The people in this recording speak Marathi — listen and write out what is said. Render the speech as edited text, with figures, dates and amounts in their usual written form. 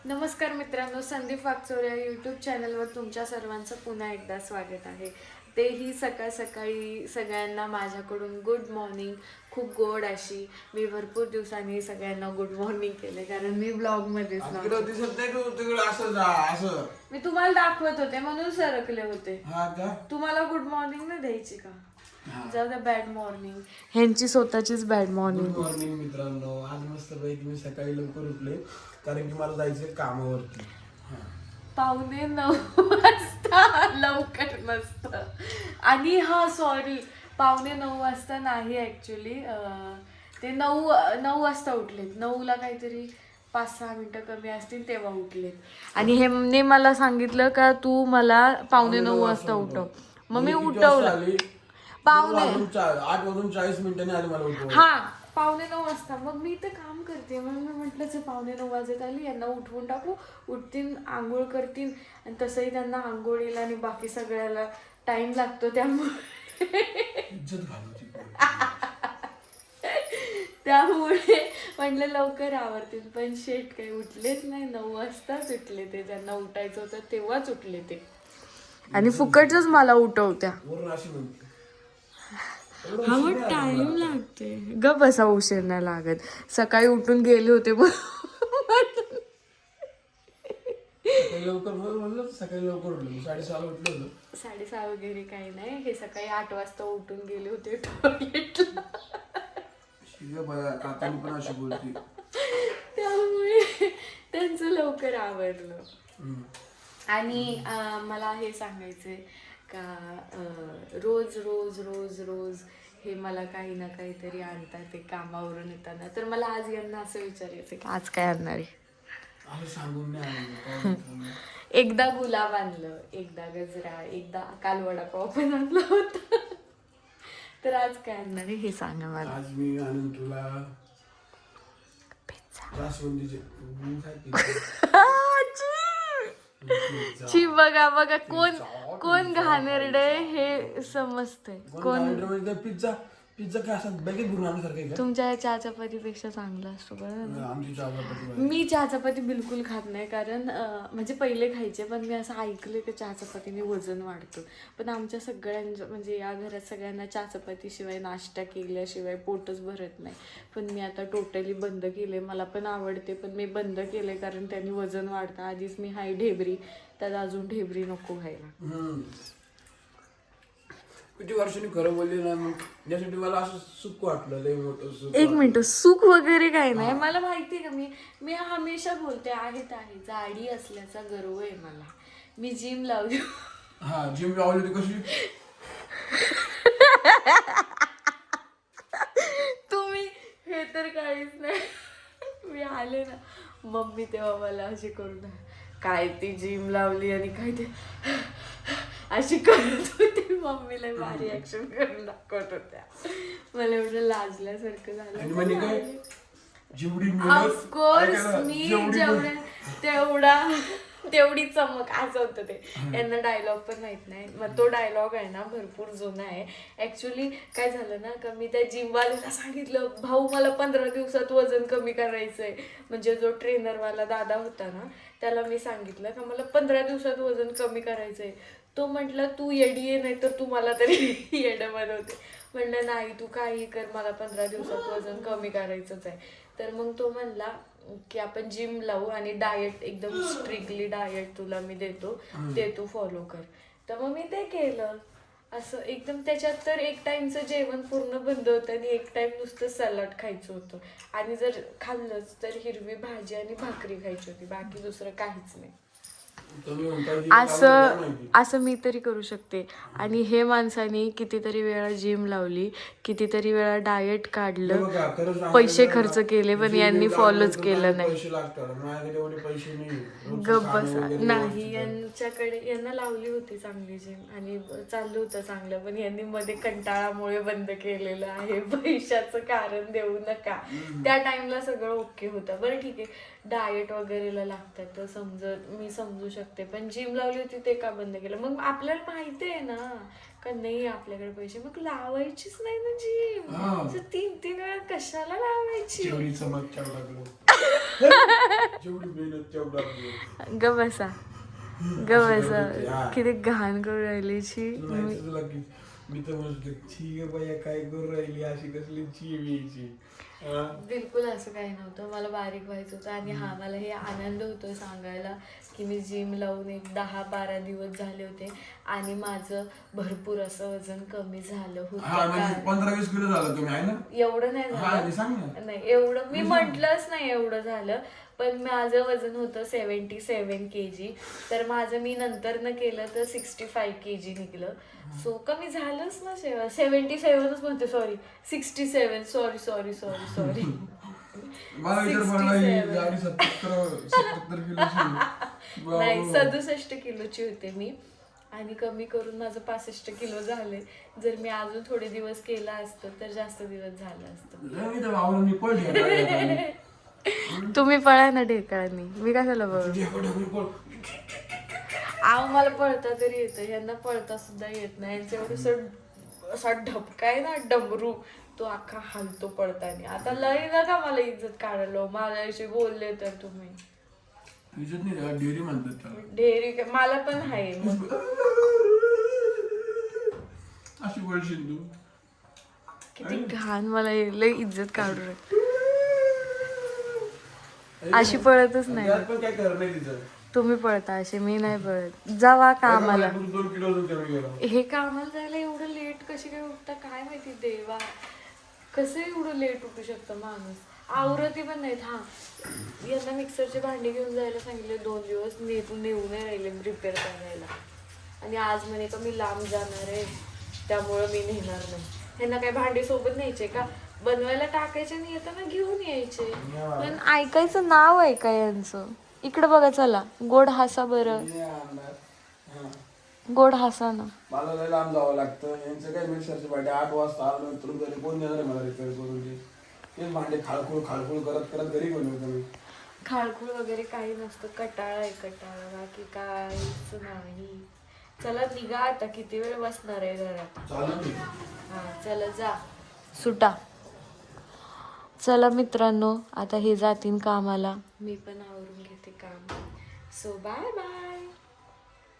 नमस्कार मित्रांनो, संदीप वाकचोरे या यूट्यूब चॅनलवर तुमच्या सर्वांचं पुन्हा एकदा स्वागत आहे. तेही सकाळ सकाळी सगळ्यांना माझ्याकडून गुड मॉर्निंग. खूप गोड अशी मी भरपूर दिवसांनी सगळ्यांना गुड मॉर्निंग केले, कारण मी ब्लॉगमध्येच मी तुम्हाला दाखवत होते म्हणून सरकले होते. तुम्हाला गुड मॉर्निंग ना द्यायची का? जाऊ द्या, बॅड मॉर्निंग. ह्यांची स्वतःचीच बॅड मॉर्निंग. गुड मॉर्निंग मित्रांनो. आज मस्त पैकी मी सकाळी लवकर उठले कारण की मला जायचंय कामावरती. 8:45 वाजता लवकर नसतं. आणि हा सॉरी, 8:45 वाजता नाही ऍक्च्युली. ते 9 वाजता उठलेत. 9ला काहीतरी 5-6 मिनिटं कमी असतील तेव्हा उठलेत. आणि हे मला सांगितलं का तू मला 8:45 वाजता उठव. मग मी उठवलं 8:40 आली मला उठवलं. हा 8:45 वाजता. मग मी इथं काम करते, म्हणून मी म्हटलं 9:45 वाजत आली, यांना उठवून टाकू, उठतील, आंघोळ करतील. आणि तसंही त्यांना आंघोळीला आणि बाकी सगळ्याला टाइम लागतो, त्यामुळे म्हटलं लवकर आवरतील. पण शेट काही उठलेच नाही. 9 वाजताच उठले ते. ज्यांना उठायचं होतं तेव्हाच उठले ते. आणि फुकटच मला उठवत्या. हा मग टाइम लागते. ग बसा, उशीर नाही लागत. सकाळी उठून गेले होते सकाळी लवकर उठलो. 6:30 उठलो होतो. 6:30 वगैरे काही नाही. हे सकाळी 8 वाजता उठून गेले होते टॉयलेटला. काकांनी पण अशी बोलती. त्यामुळे त्यांचं लवकर आवरलं. आणि मला हे सांगायचंय का रोज रोज रोज रोज हे मला काही ना काहीतरी आणतात ते कामावरून येताना. तर मला आज यांना असं विचारायचं की आज काय आणणार आहे. एकदा गुलाब आणलं, एकदा गजरा, एकदा काल वडापाव पण आणला होता. तर आज काय आणणार आहे हे सांगा मला. आज मी आणून तुला जास्वंदीचे ची बघा बघा, कोण घाणेरडे हे समजते. कोण पिझ्झा काय असं बॅगेत भरून आणण्यासारखं. तुमच्या चहा चपातीपेक्षा चांगला असतो बरं. आमची चहा मी चहा चपाती बिलकुल खात नाही, कारण म्हणजे पहिले खायचे, पण मी असं ऐकलं की चहा चपातीने वजन वाढतं. पण आमच्या सगळ्यांचं म्हणजे या घरात सगळ्यांना चहा चपातीशिवाय नाश्ता केल्याशिवाय पोटच भरत नाही. पण मी आता टोटली बंद केले. मला पण आवडते, पण मी बंद केले कारण त्यांनी वजन वाढतं. आधीच मी हाय ढेबरी, त्यात अजून ढेबरी नको व्हायला. किती वर्षांनी खरं बोलली ना, मग यासाठी मला असं सुख वाटलं, लय मोठं सुख. एक मिनिट, सुख वगैरे काही नाही. मला माहिती आहे का, मी हमेशा बोलते आहे जाडी असल्याचा गर्व आहे मला. मी जिम लावली. हा, जिम लावली होती कशी. तुम्ही हे तर काहीच नाही. मी आले ना, मम्मी तेव्हा मला अशी करून काय ती जिम लावली आणि काय ते अशी करत होती. मम्मीला भारी ऍक्शन करून दाखवत होत्या. मला एवढं लाजल्यासारखं झालं. ऑफकोर्स मी तेवढी चमक, असं होतं ते. यांना डायलॉग पण माहित नाही. मग तो डायलॉग आहे ना भरपूर जुना आहे. ऍक्च्युली काय झालं ना का मी त्या जिमवाल्याला सांगितलं, भाऊ मला 15 दिवसात वजन कमी करायचंय. म्हणजे जो ट्रेनरवाला दादा होता ना, त्याला मी सांगितलं का मला 15 दिवसात वजन कमी करायचंय. तो म्हटलं तू येडी आहे, नाही तर तू मला तरी येडं बनवते. म्हणलं नाही, तू काही कर, मला 15 दिवसात वजन कमी करायचंच आहे. तर मग तो म्हणला की आपण जिम लावू आणि डाएट, एकदम स्ट्रिक्टली डाएट तुला मी देतो, ते तू फॉलो कर. तर मग मी ते केलं. असं एकदम त्याच्यात तर एक टाइमचं जेवण पूर्ण बंद होतं आणि एक टाइम नुसतं सलाड खायचं होतं. आणि जर खाल्लंच तर हिरवी भाजी आणि भाकरी खायची होती, बाकी दुसरं काहीच नाही. असं मी तरी करू शकते. आणि हे माणसाने कितीतरी वेळा जिम लावली, कितीतरी वेळा डाएट काढलं, पैसे खर्च केले, पण यांनी फॉलोच केलं नाही. गप्प बसा. नाही, यांना लावली होती चांगली जिम आणि चाललं होतं चांगलं, पण यांनी मध्ये कंटाळामुळे बंद केलेलं आहे. पैशाचं कारण देऊ नका. त्या टाइमला सगळं ओके होतं. बरं ठीक आहे, डाएट वगैरेला लागतात तर मी समजू शकते, पण जिम लावली होती ते का बंद केलं? मग आपल्याला माहिती आहे ना का नाही आपल्याकडे पैसे, मग लावायचीच नाही ना हा. जिम. 3-3 वेळा कशाला लावायची? जेवढी चमक तेवढा ग्लो, जेवढी मेहनत तेवढा ग्लो. ग बसा किती घाण करून राहिली छी. तुला की मी तर म्हणतो ठीक आहे बाया काय करू राहिली अशी कसली ची यायची. बिलकुल असं काही नव्हतं, मला बारीक व्हायचं होतं आणि हा मला हे आनंद होतो सांगायला की मी जिम लावून एक 10-12 दिवस झाले होते आणि माझं भरपूर असं वजन कमी झालं होतं. 15-20 किलो झालं तुम्ही आहे ना? एवढं नाही झालं, नाही एवढं मी म्हटलंच नाही एवढं झालं, पण माझं वजन होतं 77 kg, तर माझं मी नंतर न केलं तर 65 kg निघलं. सो कमी झालंच ना. 77च म्हणते, सॉरी 67, सॉरी नाही 67 किलोची होते मी आणि कमी करून माझं 65 किलो झाले. जर मी अजून थोडे दिवस केला असतं तर जास्त दिवस झालं असतं. तुम्ही पळा ना ढेकळांनी, मी कशाला बघ. आव मला पळता तरी येतं, यांना पळता सुद्धा येत नाही. यांचं एवढं असा ढपका आहे ना डमरू, तो अख्खा हलतो पळताना. आता लय नका मला इज्जत काढायला, माझ्याशी बोलले तर तुम्ही. इज्जत नाही डेअरी म्हणतात, डेअरी मला पण आहे. अशी बोलशील तू किती घाण, मला लय इज्जत काढू अशी पळतच नाही. पण काय करणार नाही तिचं. तुम्ही पळता असे, मी नाही पळत. जावा कामाला. 2 किलो कमी गेला. हे कामाला जायला एवढं लेट कशी काय उठता काय माहिती देवा. कसं एवढं लेट उठू शकतं माणूस. आवरती पण नाहीत. हा यांना मिक्सरचे भांडी घेऊन जायला सांगितले 2 दिवस, नेऊन नाही राहिले रिपेअर करायला. आणि आज म्हणे का मी लांब जाणार आहे त्यामुळं मी नेणार नाही. ह्यांना काय भांडी सोबत न्यायचे का? बनवायला टाकायचे आणि येताना घेऊन यायचे. पण ऐकायचं नाव आहे का यांचं? इकडे बघा, चला गोड हसा बरं, गोड हसा ना. मला लय लांब जावं लागतं. यांचं काय मिक्सरचे भांडे 8 वाजता आलो नंतर घरी कोण देणार आहे मला रिपेअर करून दे. तेच भांडे खाळखुळ करत घरी गेलो होतो मी. खाळखुळ वगैरे काही नसतं, कटाळा आहे कटाळा, बाकी काहीच नाही. चला निघा आता, किती वेळ बसणार आहे घरात. हा चला जा, सुटा. चला मित्रांनो, आता हे जातील कामाला, मी पण आवरून घेते काम. So bye bye.